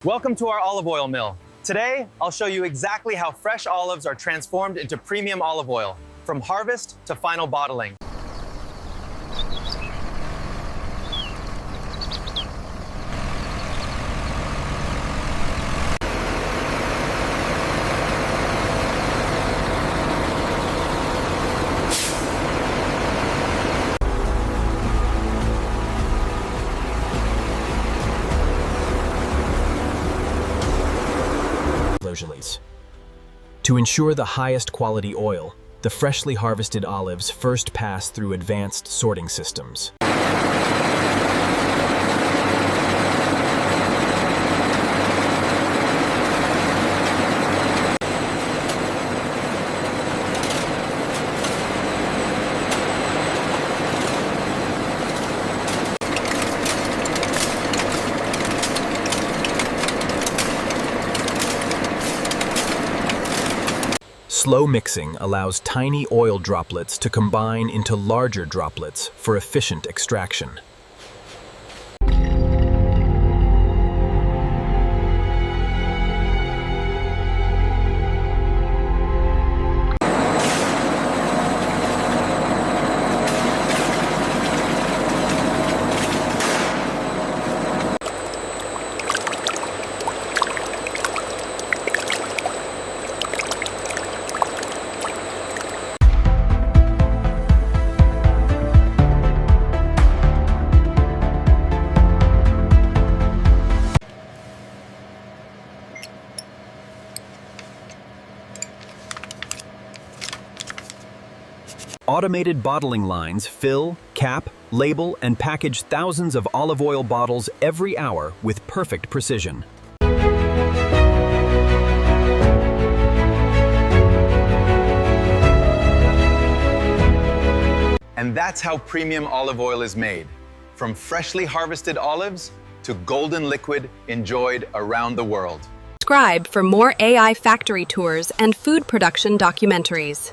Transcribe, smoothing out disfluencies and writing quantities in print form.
Welcome to our olive oil mill. Today, I'll show you exactly how fresh olives are transformed into premium olive oil, from harvest to final bottling. To ensure the highest quality oil, the freshly harvested olives first pass through advanced sorting systems. Slow mixing allows tiny oil droplets to combine into larger droplets for efficient extraction. Automated bottling lines fill, cap, label, and package thousands of olive oil bottles every hour with perfect precision. And that's how premium olive oil is made, from freshly harvested olives to golden liquid enjoyed around the world. Subscribe for more AI factory tours and food production documentaries.